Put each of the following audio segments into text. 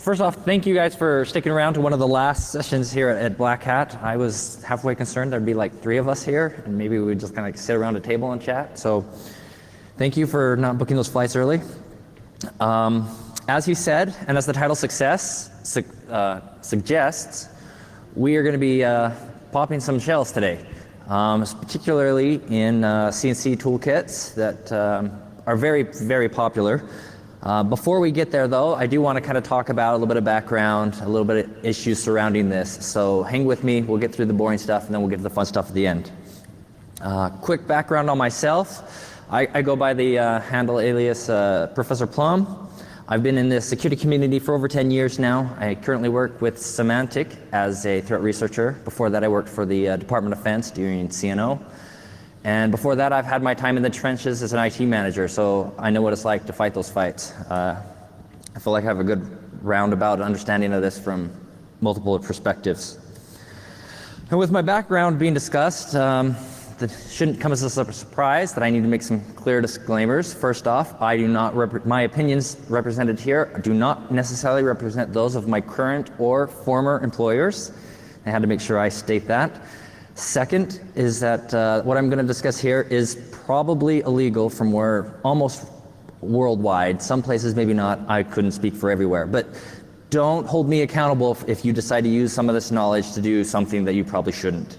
first off, thank you guys for sticking around to one of the last sessions here at Black Hat. I was halfway concerned there'd be like 3 of us here, and maybe we would just kind of sit around a table and chat. So thank you for not booking those flights early. As he said, and as the title suggests, we are going to be popping some shells today, particularly in CNC toolkits that are very, very popular. Before we get there though, I do want to kind of talk about a little bit of background, a little bit of issues surrounding this. So hang with me, we'll get through the boring stuff and then we'll get to the fun stuff at the end. Quick background on myself. I go by the handle alias Professor Plum. I've been in the security community for over 10 years now. I currently work with Symantec as a threat researcher. Before that I worked for the Department of Defense doing CNO. And before that, I've had my time in the trenches as an IT manager, so I know what it's like to fight those fights. I feel like I have a good roundabout understanding of this from multiple perspectives. And with my background being discussed, that shouldn't come as a surprise that I need to make some clear disclaimers. First off, I do not my opinions represented here do not necessarily represent those of my current or former employers. I had to make sure I state that. Second is that what I'm going to discuss here is probably illegal from where almost worldwide. Some places maybe not. I couldn't speak for everywhere. But don't hold me accountable if you decide to use some of this knowledge to do something that you probably shouldn't.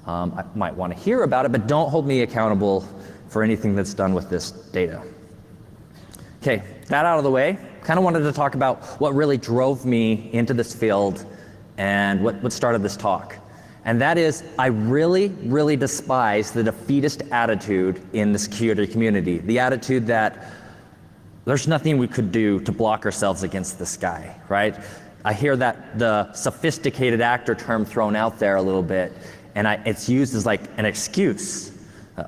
I might want to hear about it, but don't hold me accountable for anything that's done with this data. Okay, that out of the way, kind of wanted to talk about what really drove me into this field and what started this talk. And that is, I really, really despise the defeatist attitude in the security community. The attitude that there's nothing we could do to block ourselves against this guy, right? I hear that the sophisticated actor term thrown out there a little bit, and it's used as like an excuse.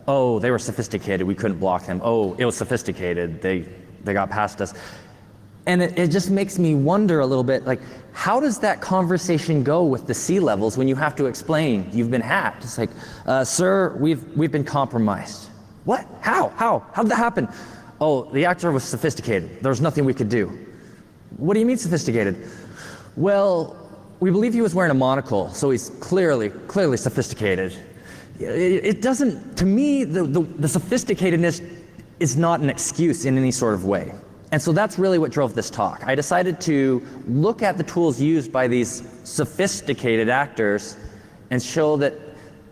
Oh, they were sophisticated, we couldn't block them. Oh, it was sophisticated, they got past us. And it just makes me wonder a little bit, like, how does that conversation go with the C-levels when you have to explain you've been hacked? It's like, sir, we've been compromised. What? How? How'd that happen? Oh, the actor was sophisticated. There was nothing we could do. What do you mean sophisticated? Well, we believe he was wearing a monocle, so he's clearly sophisticated. It doesn't, to me, the sophisticatedness is not an excuse in any sort of way. And so that's really what drove this talk. I decided to look at the tools used by these sophisticated actors and show that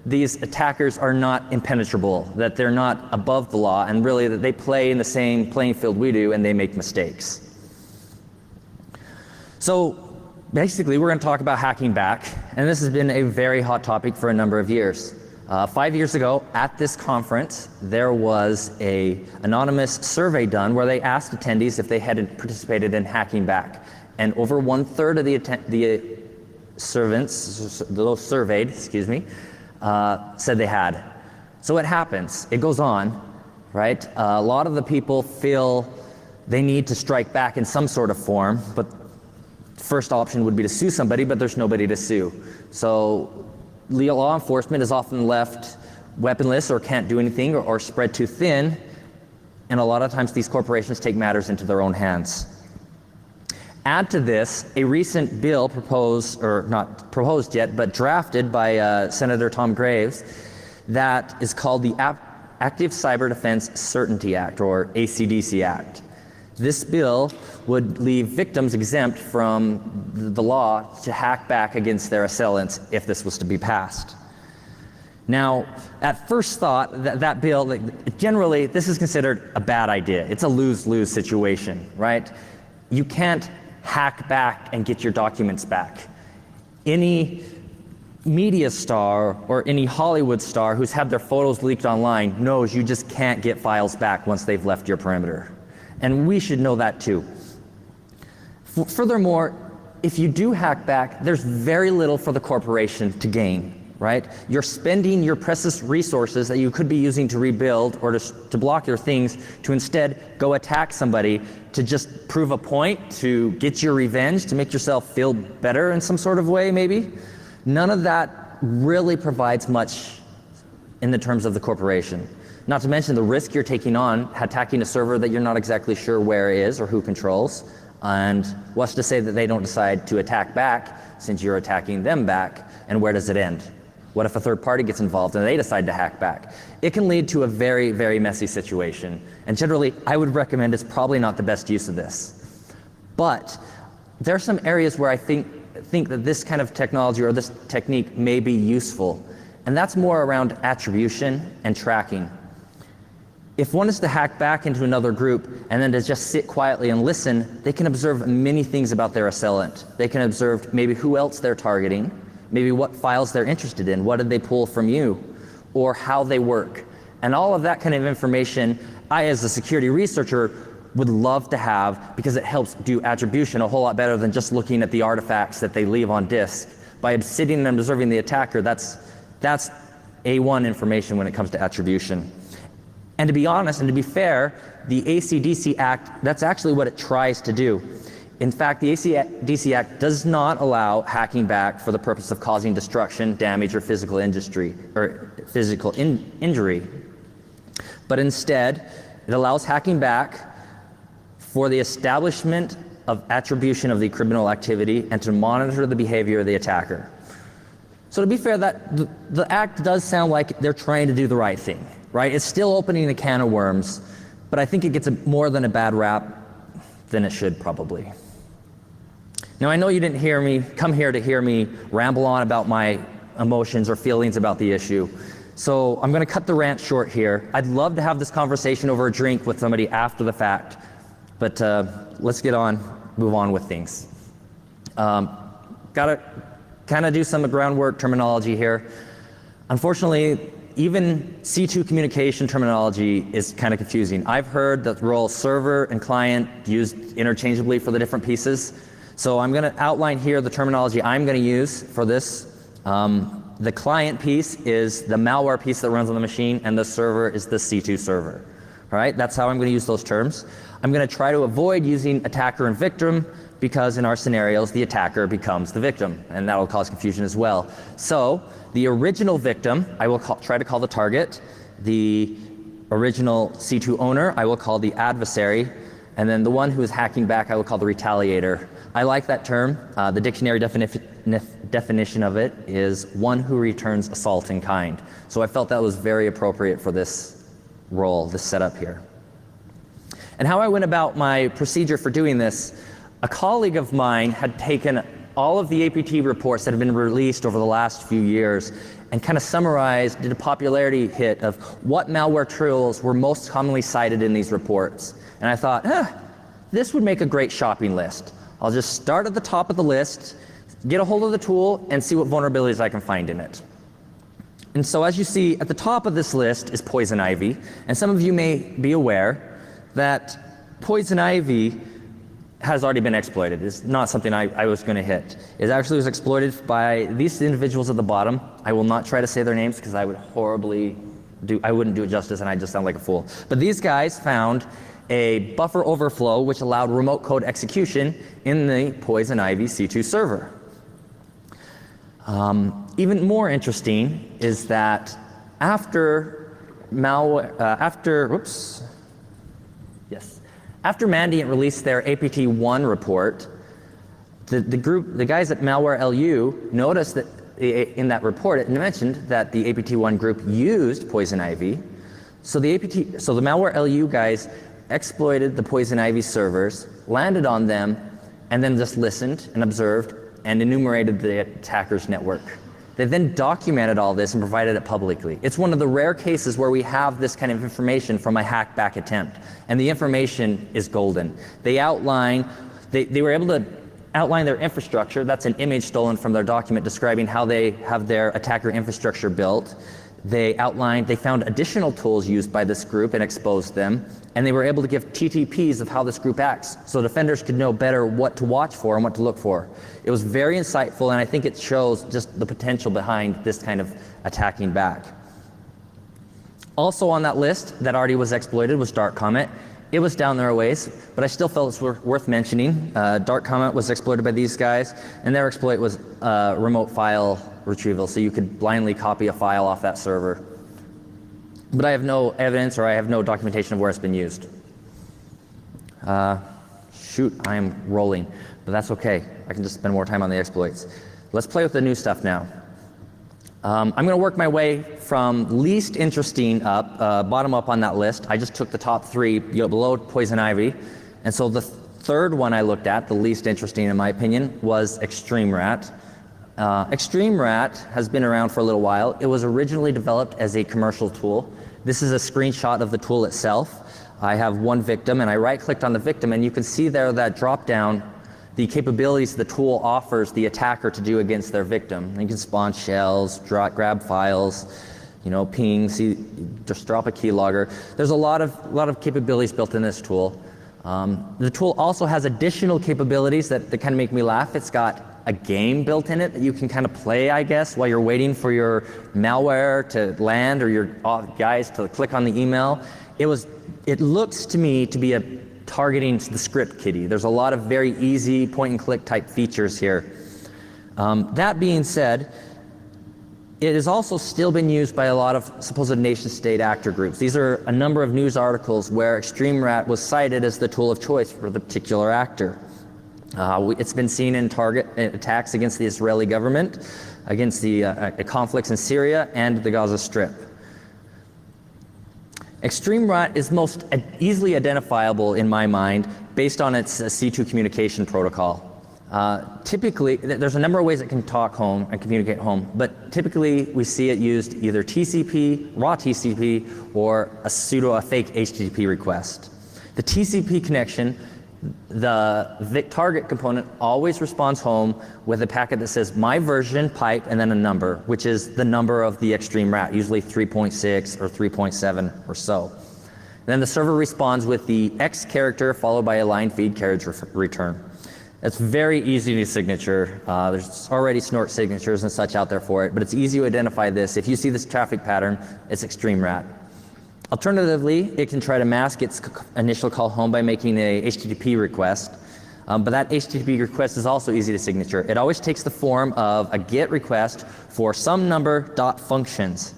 these attackers are not impenetrable, that they're not above the law, and really that they play in the same playing field we do and they make mistakes. So basically we're going to talk about hacking back, and this has been a very hot topic for a number of years. 5 years ago at this conference, there was an anonymous survey done where they asked attendees if they had participated in hacking back. And over 1/3 of the servants, those surveyed, said they had. So it happens, it goes on, right? A lot of the people feel they need to strike back in some sort of form, but first option would be to sue somebody, but there's nobody to sue. So law enforcement is often left weaponless or can't do anything or spread too thin, and a lot of times these corporations take matters into their own hands. Add to this a recent bill proposed, or not proposed yet, but drafted by Senator Tom Graves, that is called the Active Cyber Defense Certainty Act, or ACDC Act. This bill would leave victims exempt from the law to hack back against their assailants if this was to be passed. Now, at first thought, that bill, generally, this is considered a bad idea. It's a lose-lose situation, right? You can't hack back and get your documents back. Any media star or any Hollywood star who's had their photos leaked online knows you just can't get files back once they've left your perimeter. And we should know that too. Furthermore, if you do hack back, there's very little for the corporation to gain, right? You're spending your precious resources that you could be using to rebuild or to block your things to instead go attack somebody to just prove a point, to get your revenge, to make yourself feel better in some sort of way maybe. None of that really provides much in the terms of the corporation. Not to mention the risk you're taking on attacking a server that you're not exactly sure where it is or who controls. And what's to say that they don't decide to attack back since you're attacking them back, and where does it end? What if a third party gets involved and they decide to hack back? It can lead to a very, very messy situation. And generally, I would recommend it's probably not the best use of this. But there are some areas where I think that this kind of technology or this technique may be useful. And that's more around attribution and tracking. If one is to hack back into another group and then to just sit quietly and listen, they can observe many things about their assailant. They can observe maybe who else they're targeting, maybe what files they're interested in, what did they pull from you, or how they work. And all of that kind of information, I as a security researcher would love to have, because it helps do attribution a whole lot better than just looking at the artifacts that they leave on disk. By sitting and observing the attacker, that's A1 information when it comes to attribution. And to be honest and to be fair, the AC/DC Act, that's actually what it tries to do. In fact, the AC/DC Act does not allow hacking back for the purpose of causing destruction, damage, or physical injury. But instead, it allows hacking back for the establishment of attribution of the criminal activity and to monitor the behavior of the attacker. So to be fair, that the act does sound like they're trying to do the right thing, right? It's still opening a can of worms, but I think it gets more than a bad rap than it should probably. Now I know you didn't come here to hear me ramble on about my emotions or feelings about the issue. So I'm gonna cut the rant short here. I'd love to have this conversation over a drink with somebody after the fact, but let's move on with things. Gotta kind of do some groundwork terminology here. Unfortunately, even C2 communication terminology is kind of confusing. I've heard that the role server and client used interchangeably for the different pieces. So I'm going to outline here the terminology I'm going to use for this. The client piece is the malware piece that runs on the machine, and the server is the C2 server. All right, that's how I'm going to use those terms. I'm going to try to avoid using attacker and victim, because in our scenarios, the attacker becomes the victim, and that'll cause confusion as well. So the original victim, I will try to call the target. The original C2 owner, I will call the adversary. And then the one who is hacking back, I will call the retaliator. I like that term. The dictionary definition of it is one who returns assault in kind. So I felt that was very appropriate for this role, this setup here. And how I went about my procedure for doing this, a colleague of mine had taken all of the APT reports that have been released over the last few years and kind of summarized, did a popularity hit of what malware tools were most commonly cited in these reports. And I thought, this would make a great shopping list. I'll just start at the top of the list, get a hold of the tool, and see what vulnerabilities I can find in it. And so as you see, at the top of this list is poison ivy. And some of you may be aware that poison ivy has already been exploited. It's not something I was going to hit. It actually was exploited by these individuals at the bottom. I will not try to say their names because I wouldn't do it justice and I'd just sound like a fool. But these guys found a buffer overflow which allowed remote code execution in the poison ivy C2 server. Even more interesting is that after Mandiant released their APT1 report, the guys at Malware LU noticed that in that report it mentioned that the APT1 group used poison ivy. So the Malware LU guys exploited the poison ivy servers, landed on them, and then just listened and observed and enumerated the attacker's network. They then documented all this and provided it publicly. It's one of the rare cases where we have this kind of information from a hackback attempt, and the information is golden. They were able to outline their infrastructure. That's an image stolen from their document describing how they have their attacker infrastructure built. They found additional tools used by this group and exposed them, and they were able to give TTPs of how this group acts so defenders could know better what to watch for and what to look for. It was very insightful, and I think it shows just the potential behind this kind of attacking back. Also on that list that already was exploited was Dark Comet. It was down there a ways, but I still felt it's worth mentioning. Dark Comet was exploited by these guys, and their exploit was remote file retrieval, so you could blindly copy a file off that server. But I have no evidence or I have no documentation of where it's been used. Shoot, I am rolling, but that's okay. I can just spend more time on the exploits. Let's play with the new stuff now. I'm going to work my way from least interesting up, bottom up on that list. I just took the top 3 below Poison Ivy. And so the third one I looked at, the least interesting in my opinion, was Extreme Rat. Extreme Rat has been around for a little while. It was originally developed as a commercial tool. This is a screenshot of the tool itself. I have one victim, and I right-clicked on the victim, and you can see there that drop-down the capabilities the tool offers the attacker to do against their victim. You can spawn shells, grab files, ping, just drop a keylogger. There's a lot of capabilities built in this tool. The tool also has additional capabilities that kind of make me laugh. It's got a game built in it that you can kind of play, I guess, while you're waiting for your malware to land or your guys to click on the email. It looks to me to be targeting the script kiddie. There's a lot of very easy point and click type features here. That being said, it has also still been used by a lot of supposed nation state actor groups. These are a number of news articles where Extreme Rat was cited as the tool of choice for the particular actor. It's been seen in target attacks against the Israeli government, against the conflicts in Syria and the Gaza Strip. Extreme Rat is most easily identifiable in my mind based on its C2 communication protocol. Typically, there's a number of ways it can talk home and communicate home, but typically we see it used either TCP, raw TCP, or a fake HTTP request. The TCP connection, the target component always responds home with a packet that says my version pipe and then a number, which is the number of the Extreme Rat, usually 3.6 or 3.7 or so. Then the server responds with the X character followed by a line feed carriage return. It's very easy to signature. There's already snort signatures and such out there for it, but it's easy to identify this. If you see this traffic pattern, it's Extreme Rat. Alternatively, it can try to mask its initial call home by making a HTTP request, but that HTTP request is also easy to signature. It always takes the form of a GET request for some number dot functions,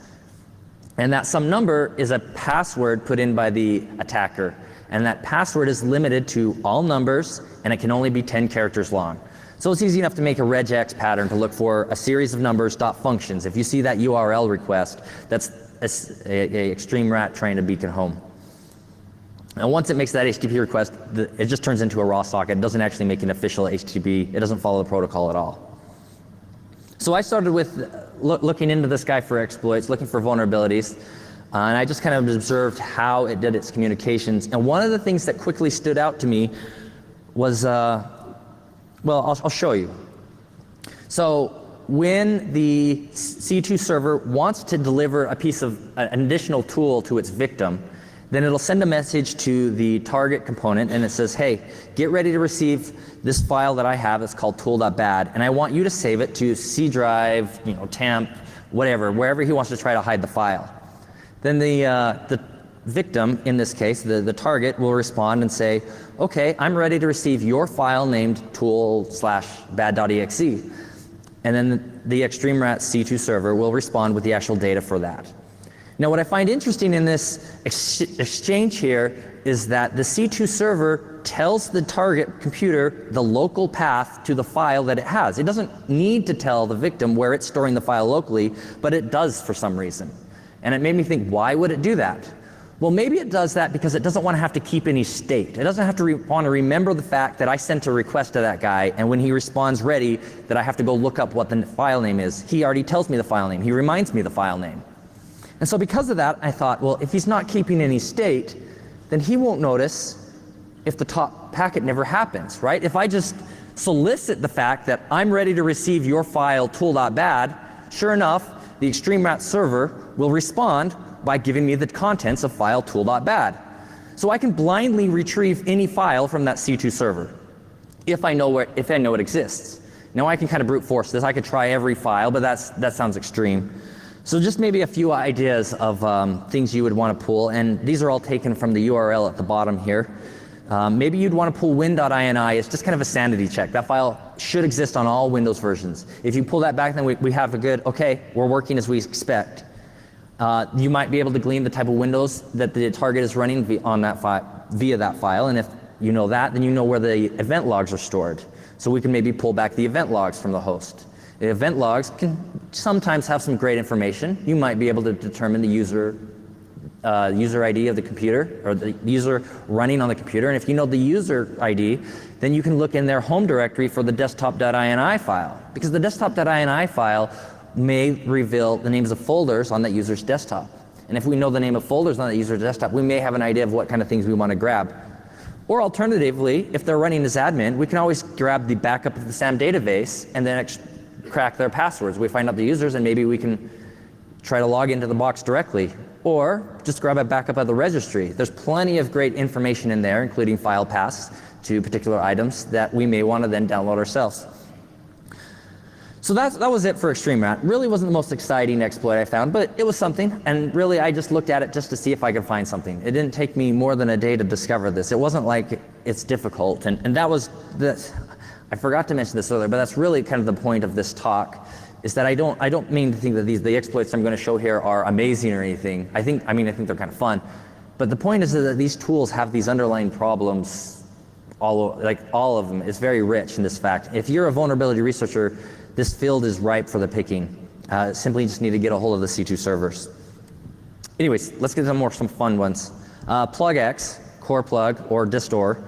and that some number is a password put in by the attacker, and that password is limited to all numbers, and it can only be 10 characters long. So it's easy enough to make a regex pattern to look for a series of numbers dot functions. If you see that URL request, that's a Extreme Rat trying to beacon home. And once it makes that HTTP request, it just turns into a raw socket. It doesn't actually make an official HTTP. It doesn't follow the protocol at all. So I started with looking into this guy for exploits, looking for vulnerabilities, and I just kind of observed how it did its communications. And one of the things that quickly stood out to me was, well, I'll show you. So when the C2 server wants to deliver a piece of an additional tool to its victim, then it'll send a message to the target component and it says, hey, get ready to receive this file that I have that's called tool.bad, and I want you to save it to C drive, temp, whatever, wherever he wants to try to hide the file. Then the victim, in this case, the target, will respond and say, okay, I'm ready to receive your file named tool/bad.exe. And then the Extreme Rat C2 server will respond with the actual data for that. Now what I find interesting in this exchange here is that the C2 server tells the target computer the local path to the file that it has. It doesn't need to tell the victim where it's storing the file locally, but it does for some reason. And it made me think, why would it do that? Well, maybe it does that because it doesn't want to have to keep any state. It doesn't have to want to remember the fact that I sent a request to that guy, and when he responds ready, that I have to go look up what the file name is. He already tells me the file name. He reminds me the file name. And so because of that, I thought, well, if he's not keeping any state, then he won't notice if the top packet never happens, right? If I just solicit the fact that I'm ready to receive your file tool.bad, sure enough, the Extreme Rat server will respond by giving me the contents of file tool.bad. So I can blindly retrieve any file from that C2 server if I know it exists. Now I can kind of brute force this. I could try every file, but that sounds extreme. So just maybe a few ideas of things you would want to pull, and these are all taken from the URL at the bottom here. Maybe you'd want to pull win.ini. It's just kind of a sanity check. That file should exist on all Windows versions. If you pull that back, then we have a good, okay, we're working as we expect. You might be able to glean the type of windows that the target is running via that file, and if you know that, then you know where the event logs are stored. So we can maybe pull back the event logs from the host. The event logs can sometimes have some great information. You might be able to determine the user ID of the computer, or the user running on the computer. And if you know the user ID, then you can look in their home directory for the desktop.ini file, because the desktop.ini file may reveal the names of folders on that user's desktop. And if we know the name of folders on that user's desktop, we may have an idea of what kind of things we want to grab. Or alternatively, if they're running as admin, we can always grab the backup of the SAM database and then crack their passwords. We find out the users, and maybe we can try to log into the box directly. Or just grab a backup of the registry. There's plenty of great information in there, including file paths to particular items that we may want to then download ourselves. So that was it for Extreme Rat. Really wasn't the most exciting exploit I found, but it was something. And really, I just looked at it just to see if I could find something. It didn't take me more than a day to discover this. It wasn't like it's difficult. And that was I forgot to mention this earlier, but that's really kind of the point of this talk, is that I don't mean to think that the exploits I'm going to show here are amazing or anything. I think they're kind of fun. But the point is that these tools have these underlying problems, all of them. It's very rich in this fact. If you're a vulnerability researcher, this field is ripe for the picking. Simply just need to get a hold of the C2 servers. Anyways, let's get to some fun ones. PlugX, core plug, or distore,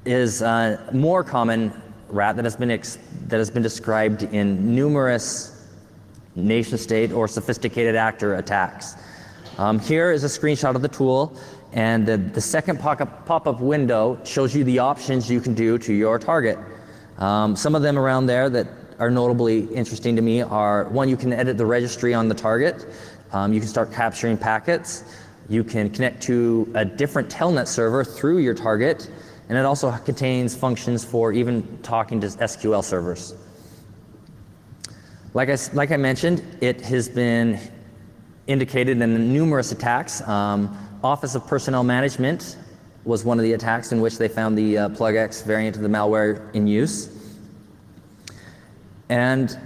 is a more common rat that has been described in numerous nation-state or sophisticated actor attacks. Here is a screenshot of the tool, and the second pop-up window shows you the options you can do to your target. Some of them around there that are notably interesting to me are, one, you can edit the registry on the target. You can start capturing packets. You can connect to a different telnet server through your target, and it also contains functions for even talking to SQL servers. Like I mentioned, it has been indicated in numerous attacks. Office of Personnel Management was one of the attacks in which they found the PlugX variant of the malware in use. And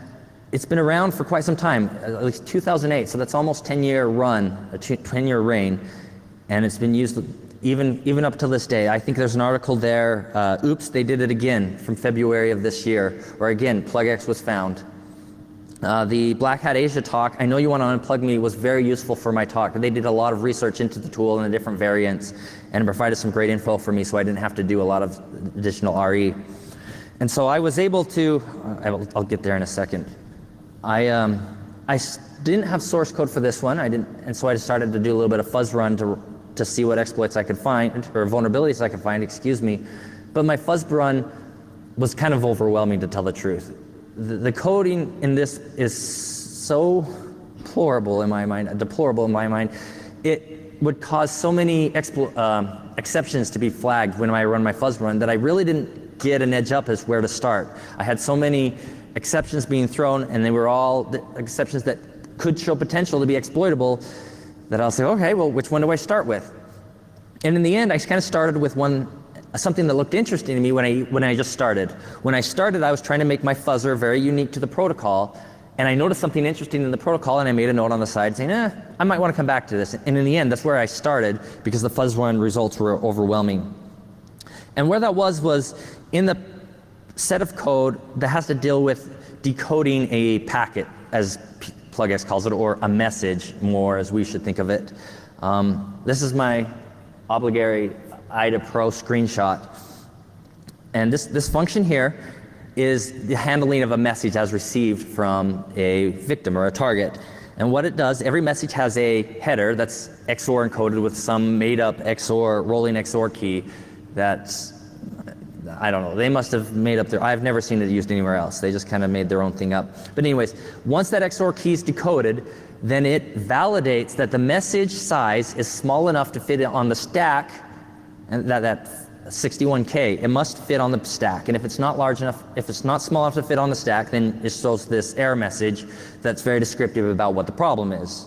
it's been around for quite some time, at least 2008, so that's almost 10-year run, a 10-year reign, and it's been used even up to this day. I think there's an article there, oops, they did it again, from February of this year, where again, PlugX was found. The Black Hat Asia talk, I know you want to unplug me, was very useful for my talk. They did a lot of research into the tool and the different variants, and provided some great info for me, so I didn't have to do a lot of additional RE. And so I was able to, I'll get there in a second. I didn't have source code for this one, and so I started to do a little bit of fuzz run to see what exploits I could find, or vulnerabilities I could find, excuse me. But my fuzz run was kind of overwhelming, to tell the truth. The coding in this is so deplorable in my mind. It would cause so many exceptions to be flagged when I run my fuzz run that I really didn't get an edge up as where to start. I had so many exceptions being thrown, and they were all the exceptions that could show potential to be exploitable, that I'll say, okay, well, which one do I start with? And in the end, I kind of started with something that looked interesting to me when I just started. When I started, I was trying to make my fuzzer very unique to the protocol, and I noticed something interesting in the protocol, and I made a note on the side saying, I might want to come back to this. And in the end, that's where I started, because the fuzz run results were overwhelming. And where that was in the set of code that has to deal with decoding a packet, as PlugX calls it, or a message, more as we should think of it. This is my obligatory IDA Pro screenshot. And this function here is the handling of a message as received from a victim or a target. And what it does, every message has a header that's XOR encoded with some made up XOR, rolling XOR key that's, I don't know, they must have made up I've never seen it used anywhere else. They just kind of made their own thing up. But anyways, once that XOR key is decoded, then it validates that the message size is small enough to fit on the stack, and that 61K, it must fit on the stack. And if it's not large enough, if it's not small enough to fit on the stack, then it shows this error message that's very descriptive about what the problem is.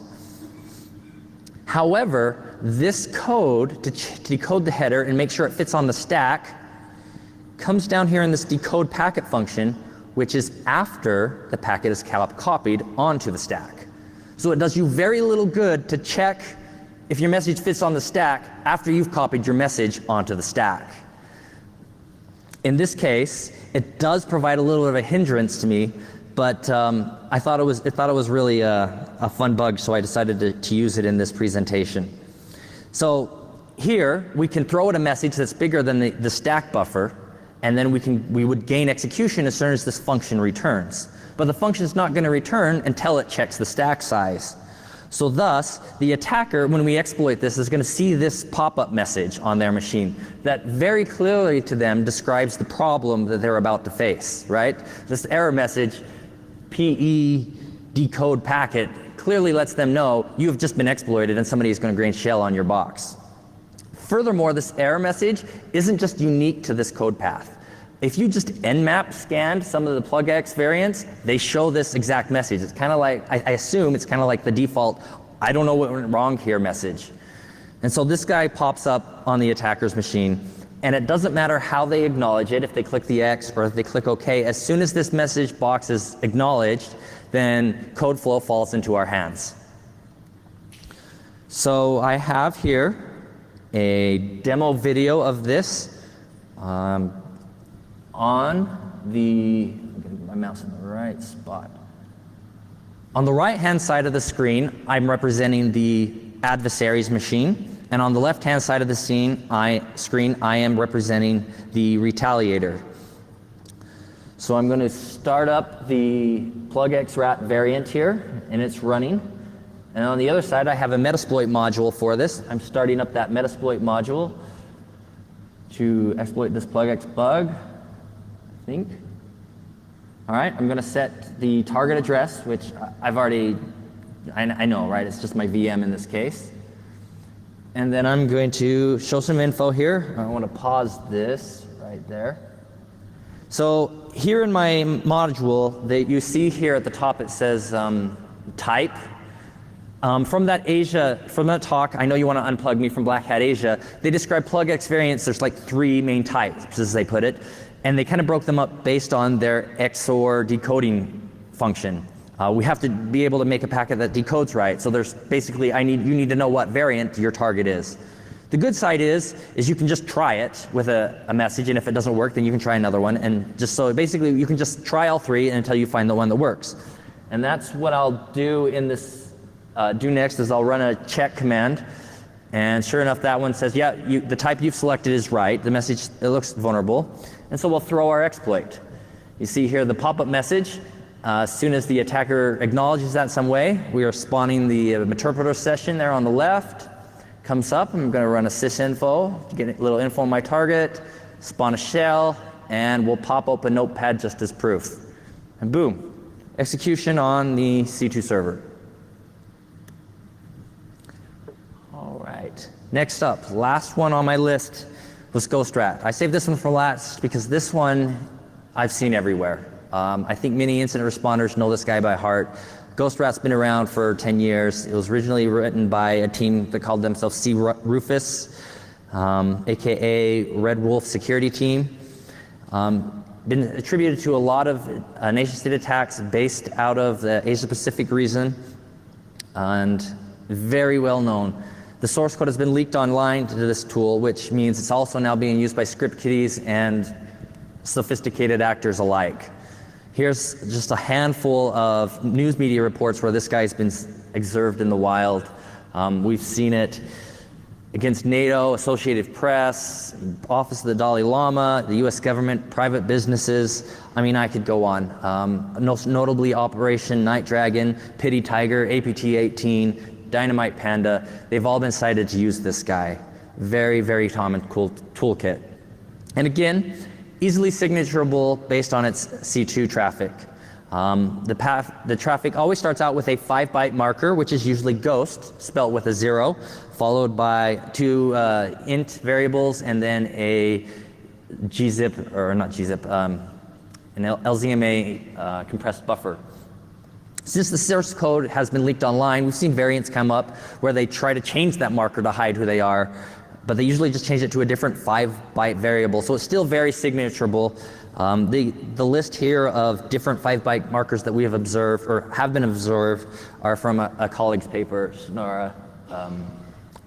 However, this code to decode the header and make sure it fits on the stack comes down here in this decode packet function, which is after the packet is copied onto the stack. So it does you very little good to check if your message fits on the stack after you've copied your message onto the stack. In this case, it does provide a little bit of a hindrance to me, but I thought it was really a fun bug, so I decided to use it in this presentation. So here we can throw it a message that's bigger than the stack buffer, and then we would gain execution as soon as this function returns. But the function is not going to return until it checks the stack size. So thus, the attacker, when we exploit this, is going to see this pop-up message on their machine that very clearly to them describes the problem that they're about to face, right? This error message, PE decode packet, clearly lets them know you have just been exploited and somebody is going to gain shell on your box. Furthermore, this error message isn't just unique to this code path. If you just nmap scanned some of the plugx variants, they show this exact message. It's kind of like, I assume it's kind of like the default, I don't know what went wrong here message. And so this guy pops up on the attacker's machine, and it doesn't matter how they acknowledge it, if they click the X or if they click OK, as soon as this message box is acknowledged, then code flow falls into our hands. So I have here a demo video of this. On the, I'm going to get my mouse in the right spot. On the right-hand side of the screen, I'm representing the adversary's machine, and on the left-hand side of the screen, I am representing the retaliator. So I'm going to start up the plugxrat variant here, and it's running. And on the other side, I have a Metasploit module for this. I'm starting up that Metasploit module to exploit this plugx bug. All right, I'm going to set the target address, which I've already, I know, right? It's just my VM in this case. And then I'm going to show some info here. I want to pause this right there. So here in my module, you see here at the top it says type. From that talk, I know you want to unplug me from Black Hat Asia. They describe plugx variants. There's like 3 main types, as they put it. And they kind of broke them up based on their XOR decoding function. We have to be able to make a packet that decodes right. So there's basically, you need to know what variant your target is. The good side is you can just try it with a message, and if it doesn't work, then you can try another one. And just so basically, you can just try all 3 until you find the one that works. And that's what I'll do in this, do next is I'll run a check command. And sure enough, that one says, yeah, the type you've selected is right. The message, it looks vulnerable. And so we'll throw our exploit. You see here the pop-up message. As soon as the attacker acknowledges that in some way, we are spawning the interpreter session there on the left. Comes up, I'm going to run a sysinfo to get a little info on my target, spawn a shell, and we'll pop open Notepad just as proof. And boom, execution on the C2 server. All right, next up, last one on my list was GhostRat. I saved this one for last because this one I've seen everywhere. I think many incident responders know this guy by heart. GhostRat's been around for 10 years. It was originally written by a team that called themselves C. Rufus, aka Red Wolf Security Team. Been attributed to a lot of nation-state attacks based out of the Asia-Pacific region, and very well known. The source code has been leaked online to this tool, which means it's also now being used by script kiddies and sophisticated actors alike. Here's just a handful of news media reports where this guy's been observed in the wild. We've seen it against NATO, Associated Press, Office of the Dalai Lama, the US government, private businesses. I mean, I could go on. Most notably Operation Night Dragon, Pity Tiger, APT-18, Dynamite Panda, they've all been cited to use this guy. Very, very common cool toolkit. And again, easily signaturable based on its C2 traffic. The traffic always starts out with a 5-byte marker, which is usually ghost, spelled with a 0, followed by 2 int variables, and then a gzip, or not gzip, an LZMA compressed buffer. Since the source code has been leaked online, we've seen variants come up where they try to change that marker to hide who they are, but they usually just change it to a different 5-byte variable, so it's still very signaturable. The list here of different 5-byte markers that we have observed, or have been observed, are from a colleague's paper. Nora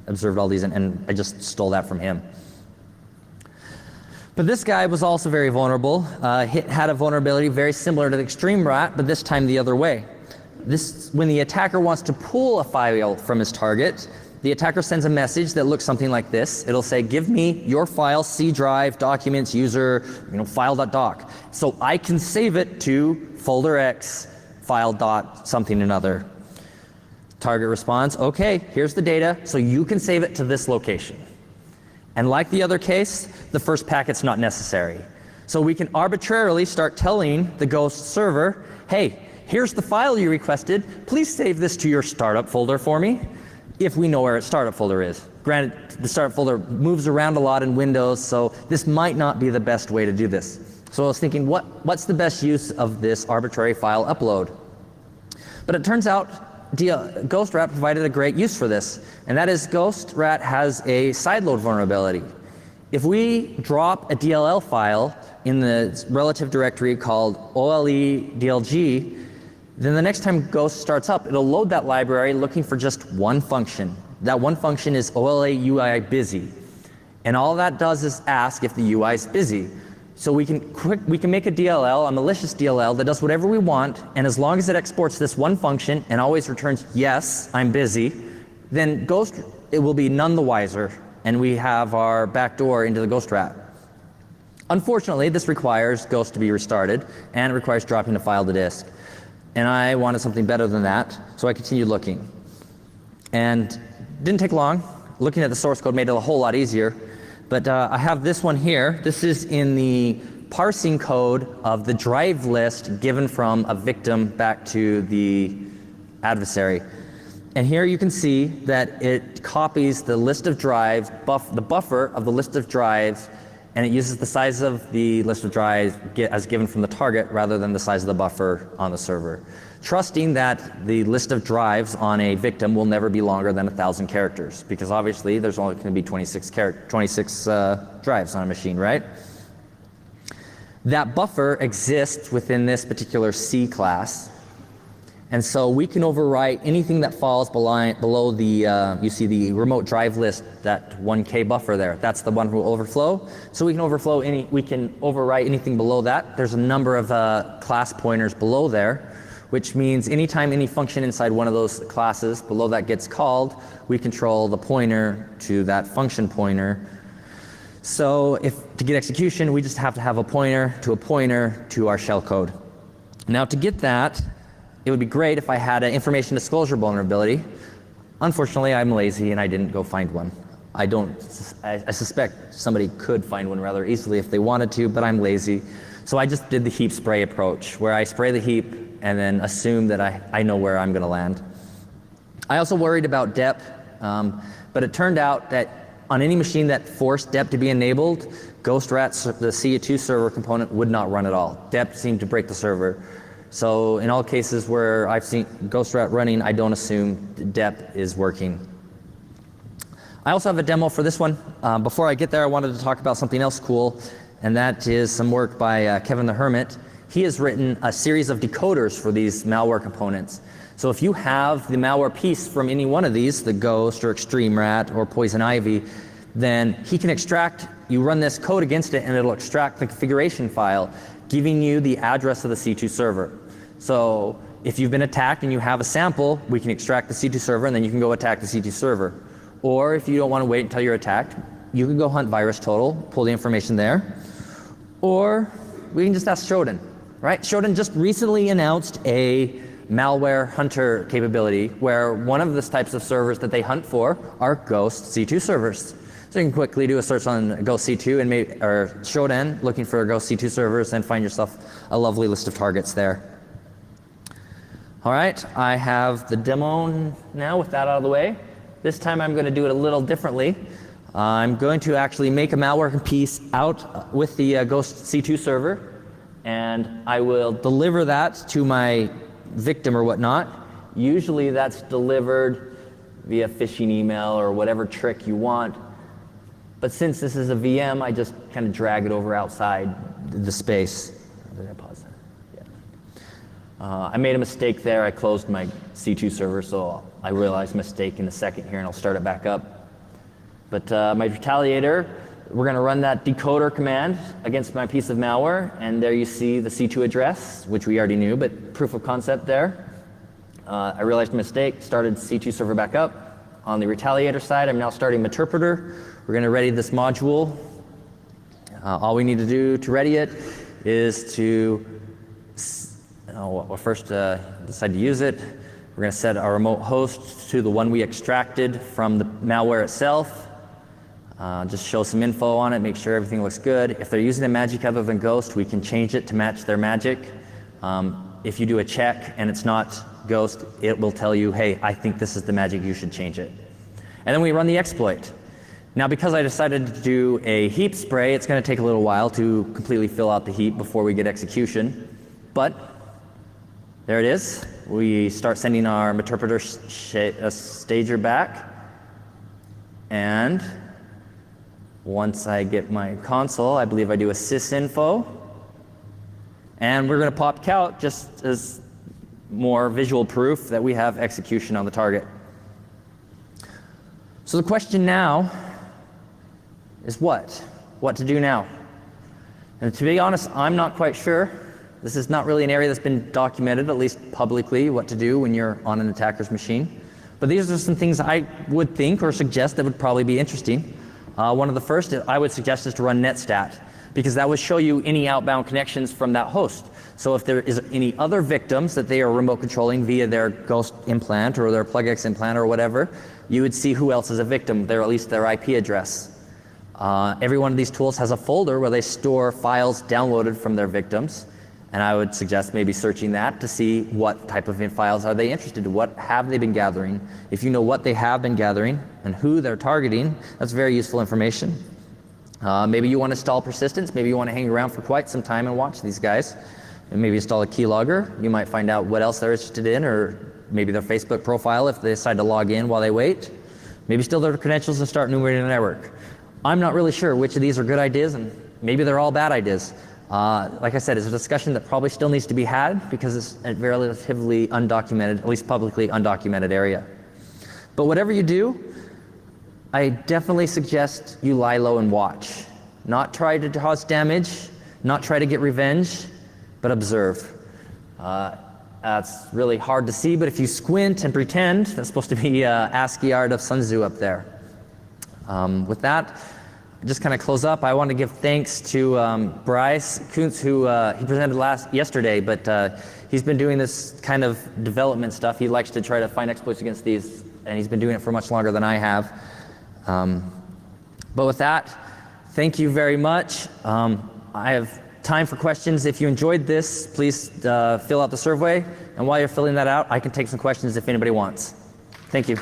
observed all these, and I just stole that from him. But this guy was also very vulnerable. Had a vulnerability very similar to the extreme rat, but this time the other way. When the attacker wants to pull a file from his target, the attacker sends a message that looks something like this. It'll say, give me your file, C drive, documents, user, file.doc. So I can save it to folder X, file dot something another. Target responds, okay, here's the data, so you can save it to this location. And like the other case, the first packet's not necessary. So we can arbitrarily start telling the Ghost server, hey, here's the file you requested, please save this to your startup folder for me, if we know where its startup folder is. Granted, the startup folder moves around a lot in Windows, so this might not be the best way to do this. So I was thinking, what's the best use of this arbitrary file upload? But it turns out GhostRat provided a great use for this, and that is GhostRat has a sideload vulnerability. If we drop a DLL file in the relative directory called OLE-DLG, then the next time Ghost starts up, it'll load that library looking for just one function. That one function is OLA UI busy. And all that does is ask if the UI is busy. So we can make a DLL, a malicious DLL, that does whatever we want, and as long as it exports this one function and always returns, yes, I'm busy, then Ghost, it will be none the wiser, and we have our backdoor into the GhostRat. Unfortunately, this requires Ghost to be restarted, and it requires dropping a file to disk. And I wanted something better than that, so I continued looking. And didn't take long. Looking at the source code made it a whole lot easier. But I have this one here. This is in the parsing code of the drive list given from a victim back to the adversary. And here you can see that it copies the list of drives, the buffer of the list of drives, and it uses the size of the list of drives as given from the target rather than the size of the buffer on the server, trusting that the list of drives on a victim will never be longer than 1,000 characters, because obviously there's only going to be 26 drives on a machine, right? That buffer exists within this particular C class, and so we can overwrite anything that falls below the, you see the remote drive list, that 1K buffer there. That's the one who will overflow. So we can overwrite anything below that. There's a number of class pointers below there, which means anytime any function inside one of those classes below that gets called, we control the pointer to that function pointer. So to get execution, we just have to have a pointer to our shell code. Now to get that, it would be great if I had an information disclosure vulnerability. Unfortunately, I'm lazy and I didn't go find one. I suspect somebody could find one rather easily if they wanted to, but I'm lazy. So I just did the heap spray approach, where I spray the heap and then assume that I know where I'm gonna land. I also worried about dep, but it turned out that on any machine that forced dep to be enabled, GhostRat, the CA2 server component, would not run at all. Dep seemed to break the server. So in all cases where I've seen GhostRat running, I don't assume dep is working. I also have a demo for this one. Before I get there, I wanted to talk about something else cool, and that is some work by Kevin the Hermit. He has written a series of decoders for these malware components. So if you have the malware piece from any one of these, the Ghost or Extreme Rat or Poison Ivy, then he can extract, you run this code against it and it'll extract the configuration file, giving you the address of the C2 server. So if you've been attacked and you have a sample, we can extract the C2 server and then you can go attack the C2 server. Or if you don't want to wait until you're attacked, you can go hunt VirusTotal, pull the information there. Or we can just ask Shodan, right? Shodan just recently announced a malware hunter capability where one of the types of servers that they hunt for are Ghost C2 servers. So you can quickly do a search on Ghost C2 and or Shodan looking for Ghost C2 servers and find yourself a lovely list of targets there. All right, I have the demo now with that out of the way. This time I'm going to do it a little differently. I'm going to actually make a malware piece out with the Ghost C2 server, and I will deliver that to my victim or whatnot. Usually that's delivered via phishing email or whatever trick you want. But since this is a VM, I just kind of drag it over outside the space. Did I pause that? I made a mistake there. I closed my C2 server, so I realized mistake in a second here, and I'll start it back up. But my retaliator We're going to run that decoder command against my piece of malware, and there you see the C2 address, which we already knew, but proof of concept there. I realized a mistake, started C2 server back up. On the retaliator side, I'm now starting Meterpreter. We're going to ready this module. All we need to do to ready it is to first decide to use it. We're going to set our remote host to the one we extracted from the malware itself. Just show some info on it, make sure everything looks good. If they're using a magic other than Ghost, we can change it to match their magic. If you do a check and it's not Ghost, it will tell you, hey, I think this is the magic, you should change it. And then we run the exploit. Now, because I decided to do a heap spray, it's going to take a little while to completely fill out the heap before we get execution. But there it is. We start sending our Meterpreter stager back. And once I get my console, I believe I do a sysinfo. And we're going to pop count just as more visual proof that we have execution on the target. So the question now is what to do now? And to be honest, I'm not quite sure. This is not really an area that's been documented, at least publicly, what to do when you're on an attacker's machine. But these are some things I would think or suggest that would probably be interesting. One of the first I would suggest is to run netstat, because that would show you any outbound connections from that host. So if there is any other victims that they are remote controlling via their Ghost implant or their PlugX implant or whatever, you would see who else is a victim, at least their IP address. Every one of these tools has a folder where they store files downloaded from their victims, and I would suggest maybe searching that to see what type of files are they interested in, what have they been gathering. If you know what they have been gathering and who they're targeting, that's very useful information. Maybe you want to install persistence, maybe you want to hang around for quite some time and watch these guys, and maybe install a keylogger. You might find out what else they're interested in, or maybe their Facebook profile if they decide to log in while they wait. Maybe steal their credentials and start enumerating the network. I'm not really sure which of these are good ideas, and maybe they're all bad ideas. Like I said, it's a discussion that probably still needs to be had because it's a relatively undocumented, at least publicly undocumented area. But whatever you do, I definitely suggest you lie low and watch. Not try to cause damage, not try to get revenge, but observe. That's really hard to see, but if you squint and pretend, that's supposed to be ASCII art of Sun Tzu up there. With that, just kind of close up. I want to give thanks to Bryce Kuntz, who he presented yesterday, but he's been doing this kind of development stuff. He likes to try to find exploits against these, and he's been doing it for much longer than I have. But with that, thank you very much. I have time for questions. If you enjoyed this, please fill out the survey, and while you're filling that out, I can take some questions if anybody wants. Thank you.